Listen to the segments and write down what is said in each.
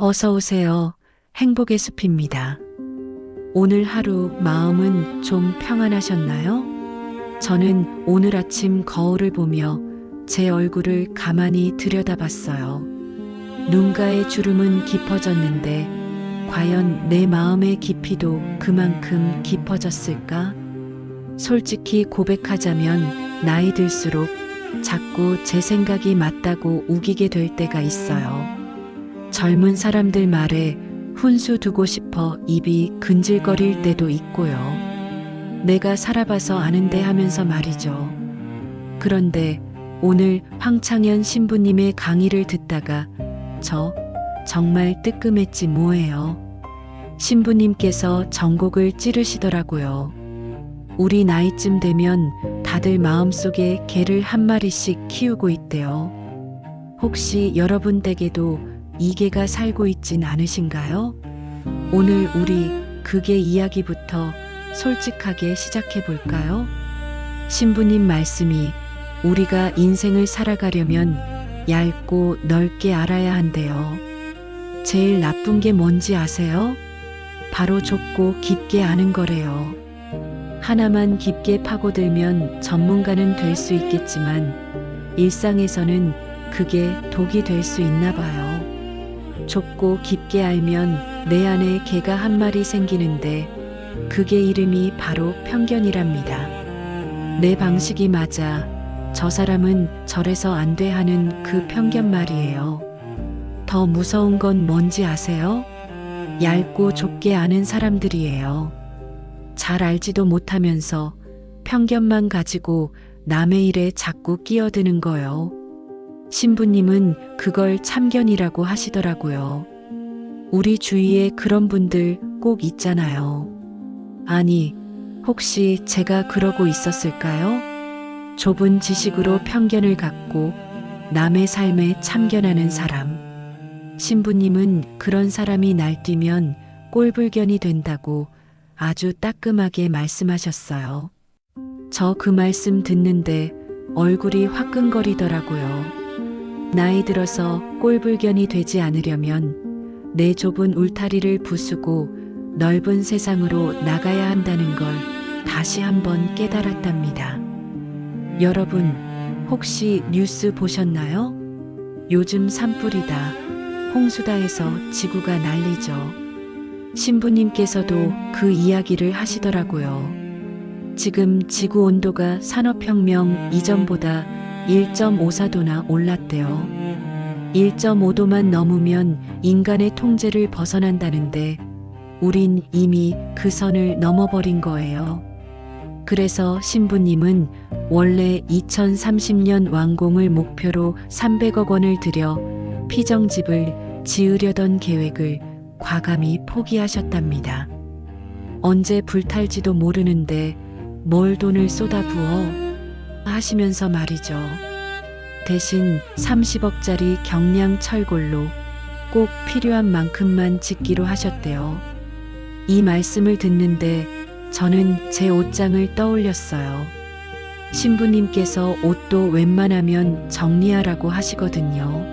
어서 오세요. 행복의 숲입니다. 오늘 하루 마음은 좀 평안하셨나요? 저는 오늘 아침 거울을 보며 제 얼굴을 가만히 들여다봤어요. 눈가의 주름은 깊어졌는데 과연 내 마음의 깊이도 그만큼 깊어졌을까? 솔직히 고백하자면 나이 들수록 자꾸 제 생각이 맞다고 우기게 될 때가 있어요. 젊은 사람들 말에 훈수 두고 싶어 입이 근질거릴 때도 있고요. 내가 살아봐서 아는데 하면서 말이죠. 그런데 오늘 황창현 신부님의 강의를 듣다가 저 정말 뜨끔했지 뭐예요. 신부님께서 전곡을 찌르시더라고요. 우리 나이쯤 되면 다들 마음속에 개를 한 마리씩 키우고 있대요. 혹시 여러분 댁에도 이 개가 살고 있진 않으신가요? 오늘 우리 그 개 이야기부터 솔직하게 시작해 볼까요? 신부님 말씀이 우리가 인생을 살아가려면 얇고 넓게 알아야 한대요. 제일 나쁜 게 뭔지 아세요? 바로 좁고 깊게 아는 거래요. 하나만 깊게 파고들면 전문가는 될 수 있겠지만 일상에서는 그게 독이 될 수 있나 봐요. 좁고 깊게 알면 내 안에 개가 한 마리 생기는데 그게 이름이 바로 편견이랍니다. 내 방식이 맞아. 저 사람은 저래서 안 돼 하는 그 편견 말이에요. 더 무서운 건 뭔지 아세요? 얇고 좁게 아는 사람들이에요. 잘 알지도 못하면서 편견만 가지고 남의 일에 자꾸 끼어드는 거요. 신부님은 그걸 참견이라고 하시더라고요. 우리 주위에 그런 분들 꼭 있잖아요. 아니, 혹시 제가 그러고 있었을까요? 좁은 지식으로 편견을 갖고 남의 삶에 참견하는 사람. 신부님은 그런 사람이 날뛰면 꼴불견이 된다고 아주 따끔하게 말씀하셨어요. 저 그 말씀 듣는데 얼굴이 화끈거리더라고요. 나이 들어서 꼴불견이 되지 않으려면 내 좁은 울타리를 부수고 넓은 세상으로 나가야 한다는 걸 다시 한번 깨달았답니다. 여러분, 혹시 뉴스 보셨나요? 요즘 산불이다, 홍수다 해서 지구가 난리죠. 신부님께서도 그 이야기를 하시더라고요. 지금 지구 온도가 산업혁명 이전보다 1.54도나 올랐대요. 1.5도만 넘으면 인간의 통제를 벗어난다는데 우린 이미 그 선을 넘어버린 거예요. 그래서 신부님은 원래 2030년 완공을 목표로 300억 원을 들여 피정집을 지으려던 계획을 과감히 포기하셨답니다. 언제 불탈지도 모르는데 뭘 돈을 쏟아부어 하시면서 말이죠. 대신 30억짜리 경량 철골로 꼭 필요한 만큼만 짓기로 하셨대요. 이 말씀을 듣는데 저는 제 옷장을 떠올렸어요. 신부님께서 옷도 웬만하면 정리하라고 하시거든요.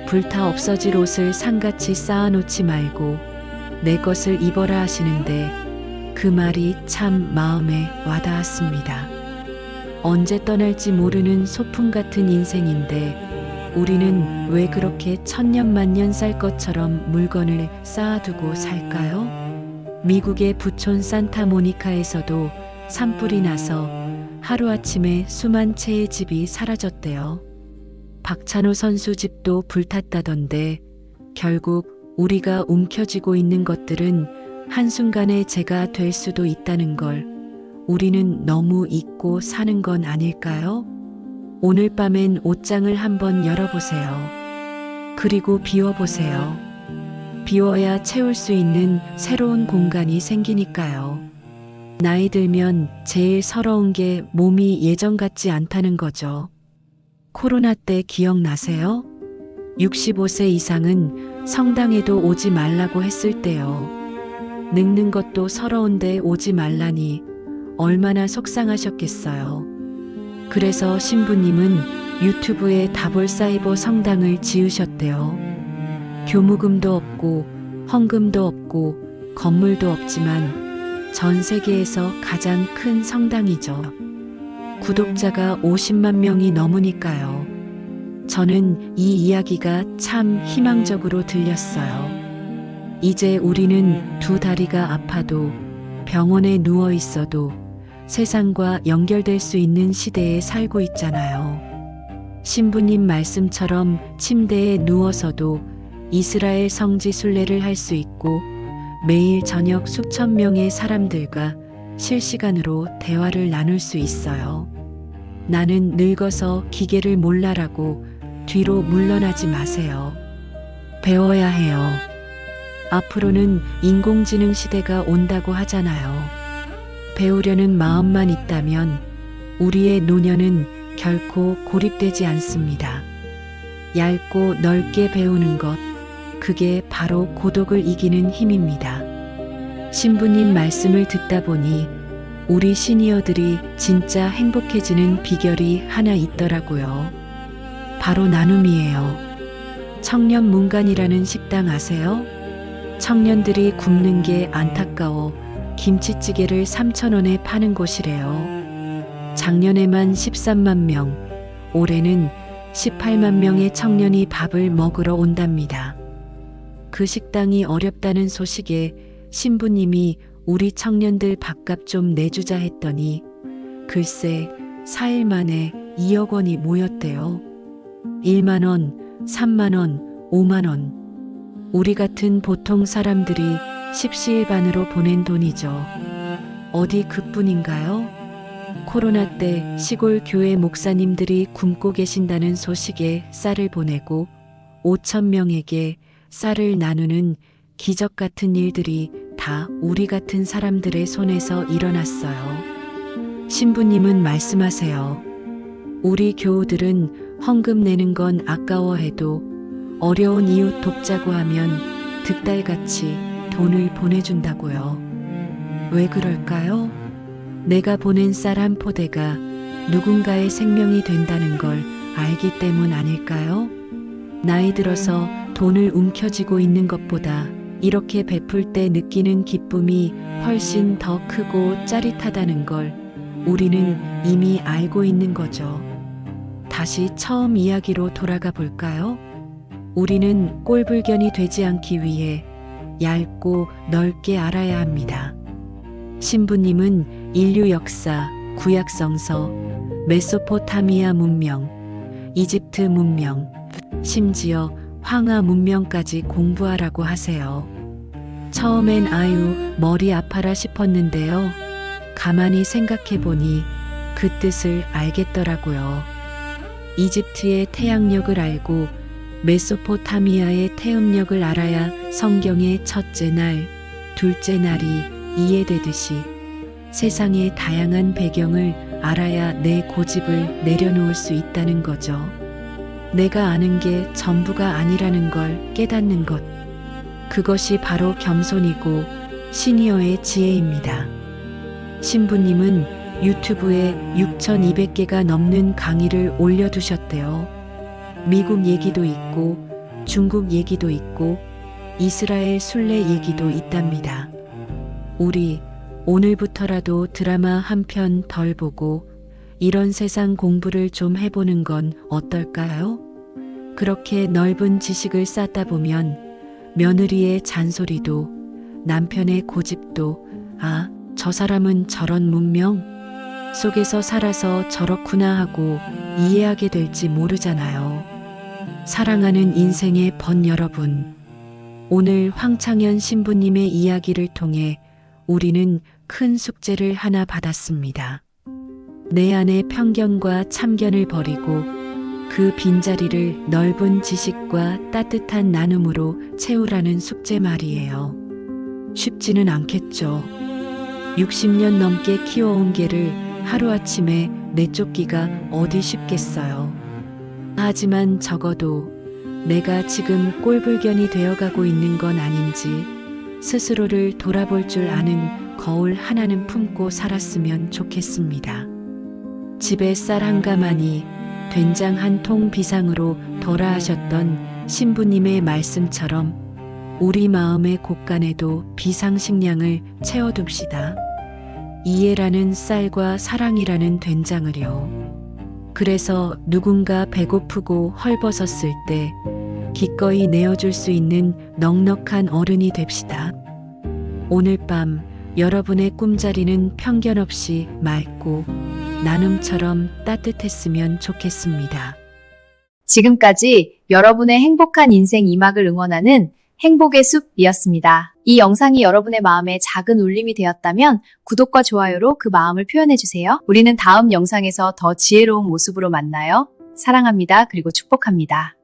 불타 없어질 옷을 상같이 쌓아놓지 말고 내 것을 입어라 하시는데 그 말이 참 마음에 와닿았습니다. 언제 떠날지 모르는 소풍 같은 인생인데 우리는 왜 그렇게 천년만년 살 것처럼 물건을 쌓아두고 살까요? 미국의 부촌 산타모니카에서도 산불이 나서 하루아침에 수만 채의 집이 사라졌대요. 박찬호 선수 집도 불탔다던데 결국 우리가 움켜쥐고 있는 것들은 한순간에 재가 될 수도 있다는 걸 우리는 너무 잊고 사는 건 아닐까요? 오늘 밤엔 옷장을 한번 열어보세요. 그리고 비워보세요. 비워야 채울 수 있는 새로운 공간이 생기니까요. 나이 들면 제일 서러운 게 몸이 예전 같지 않다는 거죠. 코로나 때 기억나세요? 65세 이상은 성당에도 오지 말라고 했을 때요. 늙는 것도 서러운데 오지 말라니 얼마나 속상하셨겠어요. 그래서 신부님은 유튜브에 다볼사이버 성당을 지으셨대요. 교무금도 없고 헌금도 없고 건물도 없지만 전 세계에서 가장 큰 성당이죠. 구독자가 50만 명이 넘으니까요. 저는 이 이야기가 참 희망적으로 들렸어요. 이제 우리는 두 다리가 아파도 병원에 누워 있어도 세상과 연결될 수 있는 시대에 살고 있잖아요. 신부님 말씀처럼 침대에 누워서도 이스라엘 성지 순례를 할 수 있고 매일 저녁 수천 명의 사람들과 실시간으로 대화를 나눌 수 있어요. 나는 늙어서 기계를 몰라라고 뒤로 물러나지 마세요. 배워야 해요. 앞으로는 인공지능 시대가 온다고 하잖아요. 배우려는 마음만 있다면 우리의 노년은 결코 고립되지 않습니다. 얇고 넓게 배우는 것, 그게 바로 고독을 이기는 힘입니다. 신부님 말씀을 듣다 보니 우리 시니어들이 진짜 행복해지는 비결이 하나 있더라고요. 바로 나눔이에요. 청년 문간이라는 식당 아세요? 청년들이 굶는 게 안타까워 김치찌개를 3,000원에 파는 곳이래요. 작년에만 13만 명, 올해는 18만 명의 청년이 밥을 먹으러 온답니다. 그 식당이 어렵다는 소식에 신부님이 우리 청년들 밥값 좀 내주자 했더니 글쎄 4일 만에 2억 원이 모였대요. 1만 원, 3만 원, 5만 원. 우리 같은 보통 사람들이 십시일반으로 보낸 돈이죠. 어디 그뿐인가요? 코로나 때 시골 교회 목사님들이 굶고 계신다는 소식에 쌀을 보내고 5천 명에게 쌀을 나누는 기적 같은 일들이 다 우리 같은 사람들의 손에서 일어났어요. 신부님은 말씀하세요. 우리 교우들은 헌금 내는 건 아까워해도 어려운 이웃 돕자고 하면 득달같이 돈을 보내준다고요. 왜 그럴까요? 내가 보낸 쌀 한 포대가 누군가의 생명이 된다는 걸 알기 때문 아닐까요? 나이 들어서 돈을 움켜쥐고 있는 것보다 이렇게 베풀 때 느끼는 기쁨이 훨씬 더 크고 짜릿하다는 걸 우리는 이미 알고 있는 거죠. 다시 처음 이야기로 돌아가 볼까요? 우리는 꼴불견이 되지 않기 위해 얇고 넓게 알아야 합니다. 신부님은 인류 역사, 구약 성서, 메소포타미아 문명, 이집트 문명, 심지어 황하 문명까지 공부하라고 하세요. 처음엔 아유, 머리 아파라 싶었는데요. 가만히 생각해 보니 그 뜻을 알겠더라고요. 이집트의 태양력을 알고 메소포타미아의 태음력을 알아야 성경의 첫째 날, 둘째 날이 이해되듯이 세상의 다양한 배경을 알아야 내 고집을 내려놓을 수 있다는 거죠. 내가 아는 게 전부가 아니라는 걸 깨닫는 것. 그것이 바로 겸손이고 시니어의 지혜입니다. 신부님은 유튜브에 6,200개가 넘는 강의를 올려두셨대요. 미국 얘기도 있고 중국 얘기도 있고 이스라엘 순례 얘기도 있답니다. 우리 오늘부터라도 드라마 한 편 덜 보고 이런 세상 공부를 좀 해보는 건 어떨까요? 그렇게 넓은 지식을 쌓다 보면 며느리의 잔소리도 남편의 고집도 아, 저 사람은 저런 문명 속에서 살아서 저렇구나 하고 이해하게 될지 모르잖아요. 사랑하는 인생의 번 여러분, 오늘 황창현 신부님의 이야기를 통해 우리는 큰 숙제를 하나 받았습니다. 내 안의 편견과 참견을 버리고 그 빈자리를 넓은 지식과 따뜻한 나눔으로 채우라는 숙제 말이에요. 쉽지는 않겠죠. 60년 넘게 키워온 개를 하루아침에 내쫓기가 어디 쉽겠어요. 하지만 적어도 내가 지금 꼴불견이 되어가고 있는 건 아닌지 스스로를 돌아볼 줄 아는 거울 하나는 품고 살았으면 좋겠습니다. 집에 쌀 한 가마니 된장 한 통 비상으로 덜어 하셨던 신부님의 말씀처럼 우리 마음의 곳간에도 비상식량을 채워둡시다. 이해라는 쌀과 사랑이라는 된장을요. 그래서 누군가 배고프고 헐벗었을 때 기꺼이 내어줄 수 있는 넉넉한 어른이 됩시다. 오늘 밤 여러분의 꿈자리는 편견 없이 맑고 나눔처럼 따뜻했으면 좋겠습니다. 지금까지 여러분의 행복한 인생 2막을 응원하는 행복의 숲이었습니다. 이 영상이 여러분의 마음에 작은 울림이 되었다면 구독과 좋아요로 그 마음을 표현해주세요. 우리는 다음 영상에서 더 지혜로운 모습으로 만나요. 사랑합니다. 그리고 축복합니다.